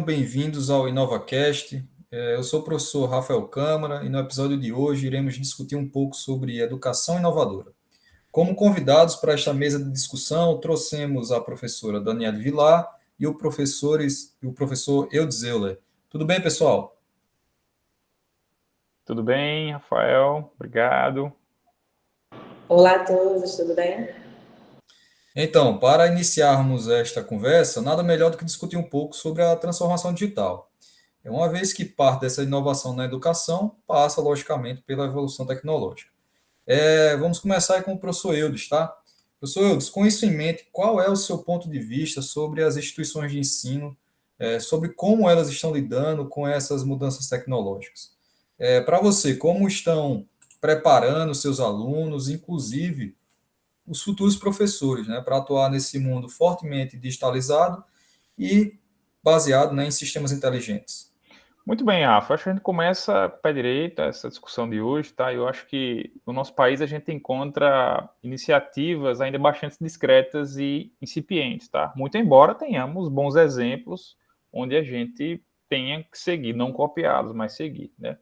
Bem-vindos ao InovaCast. Eu sou o professor Rafael Câmara e no episódio de hoje iremos discutir um pouco sobre educação inovadora. Como convidados para esta mesa de discussão, trouxemos a professora Daniela Vilar e o professor Eudes Euler. Tudo bem, pessoal? Tudo bem, Rafael? Obrigado. Olá a todos, tudo bem? Então, para iniciarmos esta conversa, nada melhor do que discutir um pouco sobre a transformação digital. Uma vez que parte dessa inovação na educação passa, logicamente, pela evolução tecnológica. Vamos começar aí com o professor Eudes, tá? Professor Eudes, com isso em mente, qual é o seu ponto de vista sobre as instituições de ensino, sobre como elas estão lidando com essas mudanças tecnológicas? Para você, como estão preparando seus alunos, inclusive os futuros professores, né, para atuar nesse mundo fortemente digitalizado e baseado, né, em sistemas inteligentes? Muito bem, Rafa. Acho que a gente começa com o pé direito essa discussão de hoje, tá? Eu acho que no nosso país a gente encontra iniciativas ainda bastante discretas e incipientes, tá? Muito embora tenhamos bons exemplos onde a gente tenha que seguir, não copiá-los, mas seguir, né?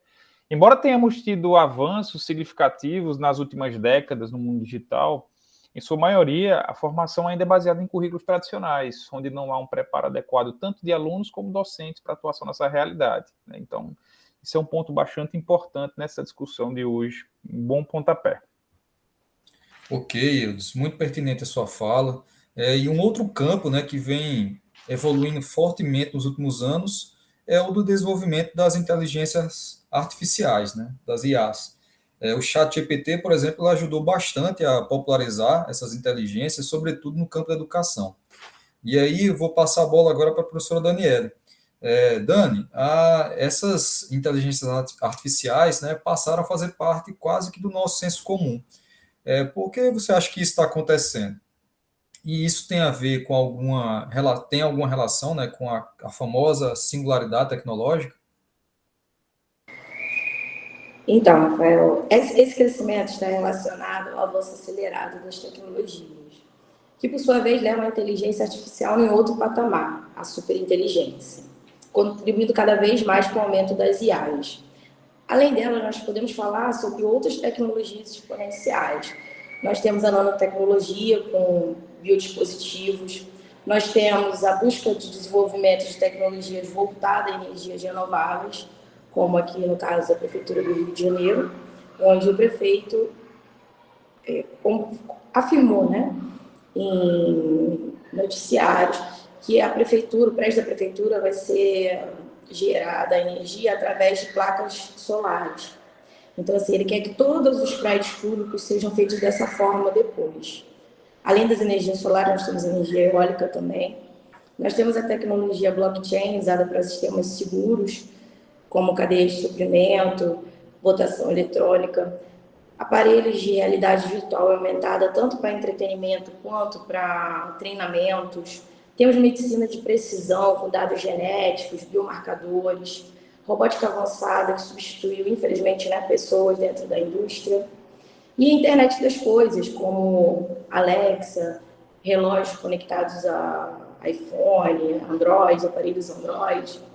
Embora tenhamos tido avanços significativos nas últimas décadas no mundo digital, em sua maioria, a formação ainda é baseada em currículos tradicionais, onde não há um preparo adequado tanto de alunos como docentes para atuação nessa realidade, né? Então, isso é um ponto bastante importante nessa discussão de hoje, um bom pontapé. Ok, Eudes, muito pertinente a sua fala. E um outro campo, né, que vem evoluindo fortemente nos últimos anos é o do desenvolvimento das inteligências artificiais, né, das IAs. O ChatGPT, por exemplo, ajudou bastante a popularizar essas inteligências, sobretudo no campo da educação. E aí eu vou passar a bola agora para a professora Daniela. Dani, essas inteligências artificiais, né, passaram a fazer parte quase que do nosso senso comum. Por que você acha que isso está acontecendo? E isso tem a ver com tem alguma relação, né, com a famosa singularidade tecnológica? Então, Rafael, esse crescimento está relacionado ao avanço acelerado das tecnologias, que por sua vez levam a inteligência artificial em outro patamar, a superinteligência, contribuindo cada vez mais para o aumento das IAs. Além dela, nós podemos falar sobre outras tecnologias exponenciais. Nós temos a nanotecnologia com biodispositivos, nós temos a busca de desenvolvimento de tecnologias voltadas a energias renováveis, como aqui no caso a Prefeitura do Rio de Janeiro, onde o prefeito afirmou, né, em noticiários, que o prédio da Prefeitura vai ser gerada energia através de placas solares. Então, assim, ele quer que todos os prédios públicos sejam feitos dessa forma depois. Além das energias solares, nós temos energia eólica também. Nós temos a tecnologia blockchain, usada para sistemas seguros, como cadeias de suprimento, votação eletrônica, aparelhos de realidade virtual aumentada, tanto para entretenimento quanto para treinamentos. Temos medicina de precisão, com dados genéticos, biomarcadores, robótica avançada, que substituiu, infelizmente, né, pessoas dentro da indústria. E a internet das coisas, como Alexa, relógios conectados a iPhone, Android, aparelhos Android,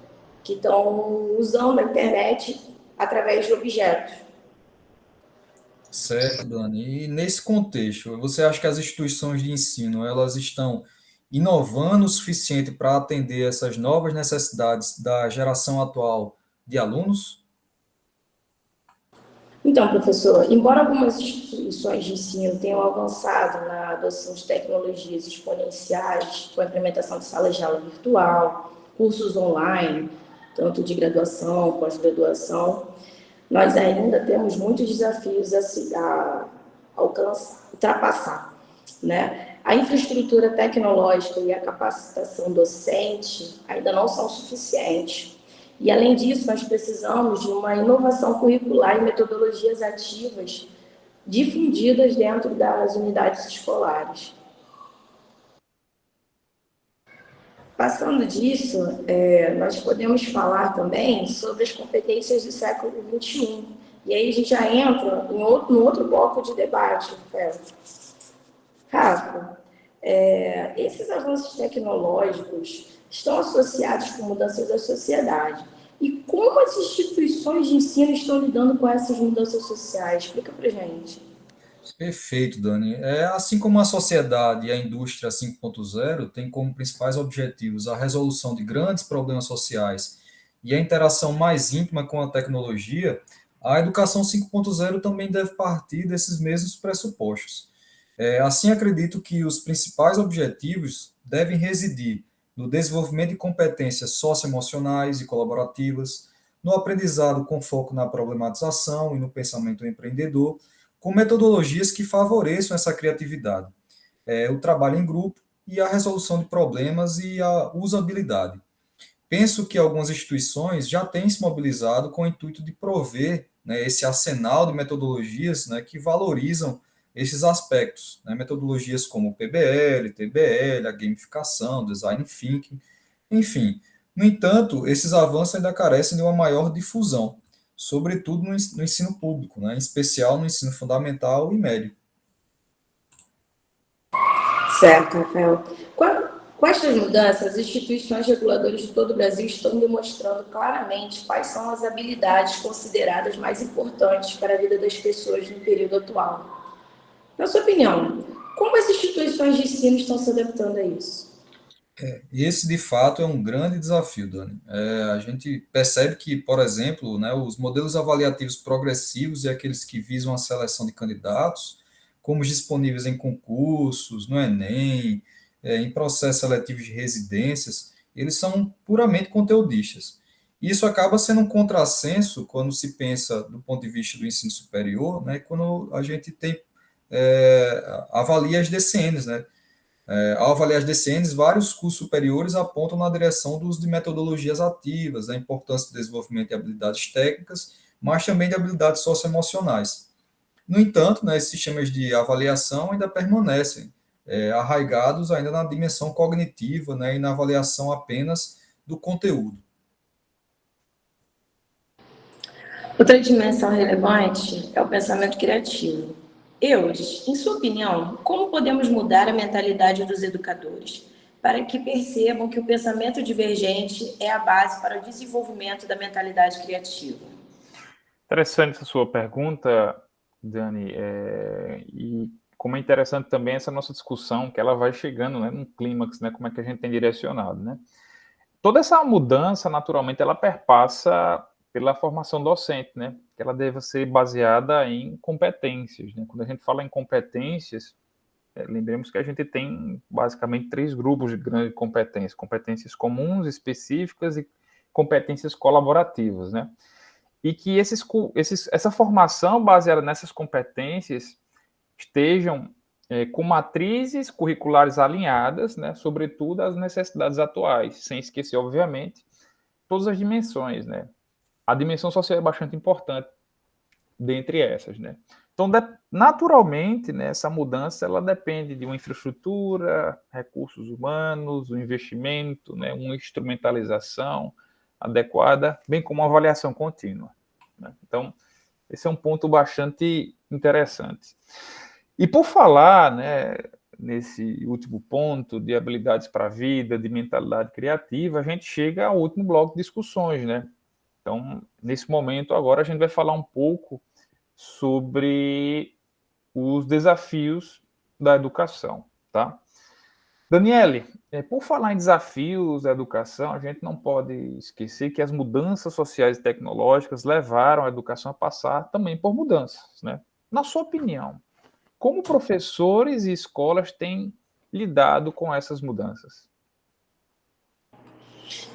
que estão usando a internet através de objetos. Certo, Dani. E nesse contexto, você acha que as instituições de ensino elas estão inovando o suficiente para atender essas novas necessidades da geração atual de alunos? Então, professor, embora algumas instituições de ensino tenham avançado na adoção de tecnologias exponenciais, com a implementação de salas de aula virtual, cursos online, tanto de graduação, pós-graduação, nós ainda temos muitos desafios a alcançar, ultrapassar, né? A infraestrutura tecnológica e a capacitação docente ainda não são suficientes. E, além disso, nós precisamos de uma inovação curricular e metodologias ativas difundidas dentro das unidades escolares. Passando disso, nós podemos falar também sobre as competências do século XXI. E aí a gente já entra no outro bloco de debate, Rafa. Esses avanços tecnológicos estão associados com mudanças da sociedade. E como as instituições de ensino estão lidando com essas mudanças sociais? Explica para gente. Perfeito, Dani. Assim como a sociedade e a indústria 5.0 têm como principais objetivos a resolução de grandes problemas sociais e a interação mais íntima com a tecnologia, a educação 5.0 também deve partir desses mesmos pressupostos. Assim, acredito que os principais objetivos devem residir no desenvolvimento de competências socioemocionais e colaborativas, no aprendizado com foco na problematização e no pensamento empreendedor, com metodologias que favoreçam essa criatividade, o trabalho em grupo e a resolução de problemas e a usabilidade. Penso que algumas instituições já têm se mobilizado com o intuito de prover, né, esse arsenal de metodologias, né, que valorizam esses aspectos, né, metodologias como o PBL, TBL, a gamificação, design thinking, enfim. No entanto, esses avanços ainda carecem de uma maior difusão, sobretudo no ensino público, né, em especial no ensino fundamental e médio. Certo, Rafael. Com estas mudanças, as instituições reguladoras de todo o Brasil estão demonstrando claramente quais são as habilidades consideradas mais importantes para a vida das pessoas no período atual. Na sua opinião, como as instituições de ensino estão se adaptando a isso? Esse, de fato, é um grande desafio, Dani. A gente percebe que, por exemplo, né, os modelos avaliativos progressivos e aqueles que visam a seleção de candidatos, como os disponíveis em concursos, no Enem, em processos seletivos de residências, eles são puramente conteudistas. Isso acaba sendo um contrassenso quando se pensa do ponto de vista do ensino superior, né, quando a gente avalia as DCNs, né? Ao avaliar as DCNs, vários cursos superiores apontam na direção do uso de metodologias ativas, da importância do desenvolvimento de habilidades técnicas, mas também de habilidades socioemocionais. No entanto, né, esses sistemas de avaliação ainda permanecem arraigados ainda na dimensão cognitiva, né, e na avaliação apenas do conteúdo. Outra dimensão relevante é o pensamento criativo. Eudes, em sua opinião, como podemos mudar a mentalidade dos educadores para que percebam que o pensamento divergente é a base para o desenvolvimento da mentalidade criativa? Interessante essa sua pergunta, Dani, e como é interessante também essa nossa discussão, que ela vai chegando, né, num clímax, né, como é que a gente tem direcionado, né? Toda essa mudança, naturalmente, ela perpassa pela formação docente, né? Que ela deve ser baseada em competências, né? Quando a gente fala em competências, lembremos que a gente tem basicamente 3 grupos de grandes competências: competências comuns, específicas e competências colaborativas, né? E que essa formação baseada nessas competências estejam com matrizes curriculares alinhadas, né, sobretudo às necessidades atuais, sem esquecer, obviamente, todas as dimensões, né? A dimensão social é bastante importante dentre essas, né? Então, naturalmente, né, essa mudança ela depende de uma infraestrutura, recursos humanos, um investimento, né, uma instrumentalização adequada, bem como uma avaliação contínua, né? Então, esse é um ponto bastante interessante. E por falar, né, nesse último ponto de habilidades para a vida, de mentalidade criativa, a gente chega ao último bloco de discussões, né? Então, nesse momento, agora a gente vai falar um pouco sobre os desafios da educação, tá? Daniele, por falar em desafios da educação, a gente não pode esquecer que as mudanças sociais e tecnológicas levaram a educação a passar também por mudanças, né? Na sua opinião, como professores e escolas têm lidado com essas mudanças?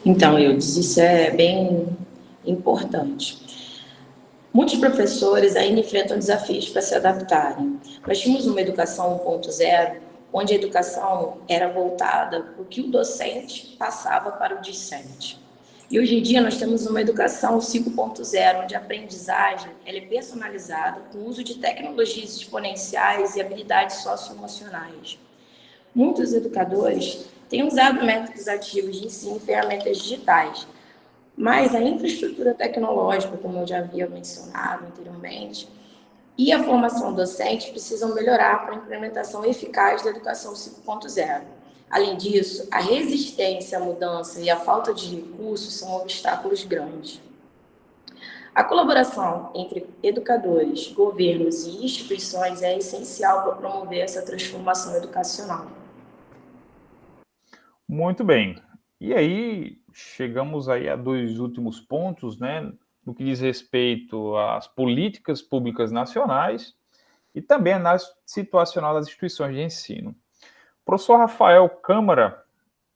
Então, Eudes, isso é bem importante. Muitos professores ainda enfrentam desafios para se adaptarem. Nós tínhamos uma educação 1.0, onde a educação era voltada para o que o docente passava para o discente. E hoje em dia nós temos uma educação 5.0, onde a aprendizagem ela é personalizada com o uso de tecnologias exponenciais e habilidades socioemocionais. Muitos educadores têm usado métodos ativos de ensino e ferramentas digitais, mas a infraestrutura tecnológica, como eu já havia mencionado anteriormente, e a formação docente precisam melhorar para a implementação eficaz da educação 5.0. Além disso, a resistência à mudança e a falta de recursos são obstáculos grandes. A colaboração entre educadores, governos e instituições é essencial para promover essa transformação educacional. Muito bem. E aí, chegamos aí a dois últimos pontos, né, no que diz respeito às políticas públicas nacionais e também a análise situacional das instituições de ensino. Professor Rafael Câmara,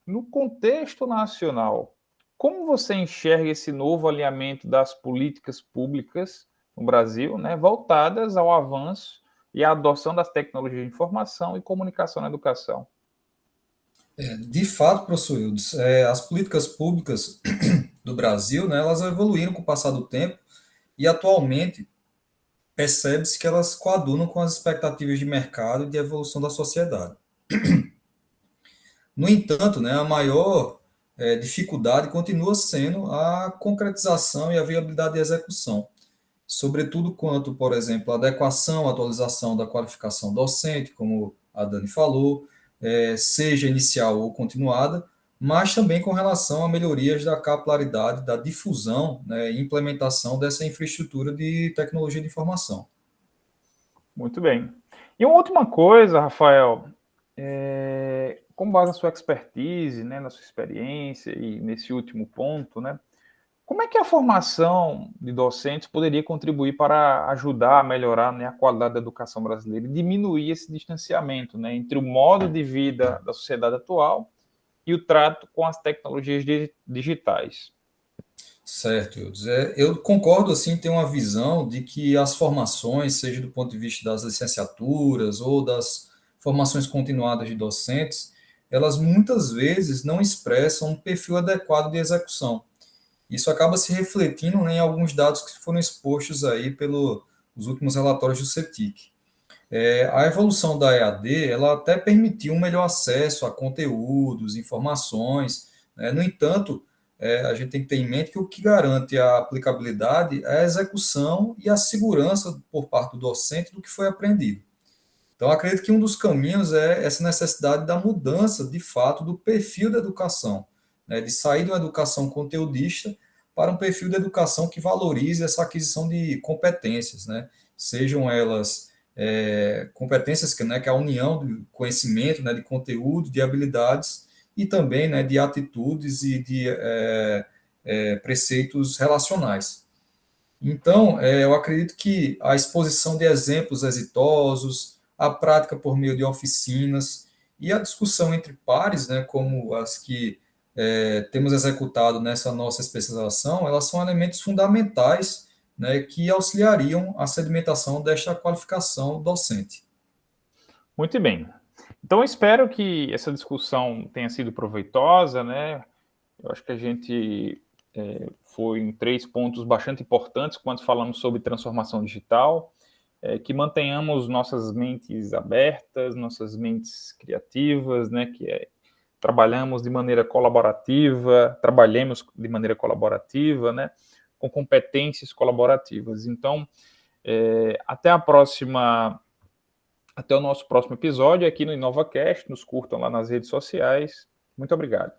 no contexto nacional, como você enxerga esse novo alinhamento das políticas públicas no Brasil, né, voltadas ao avanço e à adoção das tecnologias de informação e comunicação na educação? De fato, professor Ildes, as políticas públicas do Brasil, né, elas evoluíram com o passar do tempo e atualmente percebe-se que elas coadunam com as expectativas de mercado e de evolução da sociedade. No entanto, né, a maior dificuldade continua sendo a concretização e a viabilidade de execução, sobretudo quanto, por exemplo, a adequação, atualização da qualificação docente, como a Dani falou, seja inicial ou continuada, mas também com relação a melhorias da capilaridade, da difusão, né, e implementação dessa infraestrutura de tecnologia de informação. Muito bem. E uma última coisa, Rafael, com base na sua expertise, né, na sua experiência e nesse último ponto, né, como é que a formação de docentes poderia contribuir para ajudar a melhorar, né, a qualidade da educação brasileira e diminuir esse distanciamento, né, entre o modo de vida da sociedade atual e o trato com as tecnologias digitais? Certo, Eudes. Eu concordo, assim, ter uma visão de que as formações, seja do ponto de vista das licenciaturas ou das formações continuadas de docentes, elas muitas vezes não expressam um perfil adequado de execução. Isso acaba se refletindo, né, em alguns dados que foram expostos aí pelos últimos relatórios do CETIC. A evolução da EAD, ela até permitiu um melhor acesso a conteúdos, informações, né? No entanto, a gente tem que ter em mente que o que garante a aplicabilidade é a execução e a segurança por parte do docente do que foi aprendido. Então, acredito que um dos caminhos é essa necessidade da mudança, de fato, do perfil da educação, né? De sair de uma educação conteudista para um perfil de educação que valorize essa aquisição de competências, né? Sejam elas competências que, né, que é a união do conhecimento, né, de conteúdo, de habilidades e também, né, de atitudes e de preceitos relacionais. Então, eu acredito que a exposição de exemplos exitosos, a prática por meio de oficinas e a discussão entre pares, né, como as que temos executado nessa nossa especialização, elas são elementos fundamentais, né, que auxiliariam a sedimentação desta qualificação docente. Muito bem. Então, eu espero que essa discussão tenha sido proveitosa, né? Eu acho que a gente foi em 3 pontos bastante importantes quando falamos sobre transformação digital, que mantenhamos nossas mentes abertas, nossas mentes criativas, né? Trabalhemos de maneira colaborativa, trabalhemos de maneira colaborativa, né? Com competências colaborativas. Então, até o nosso próximo episódio aqui no InovaCast. Nos curtam lá nas redes sociais. Muito obrigado.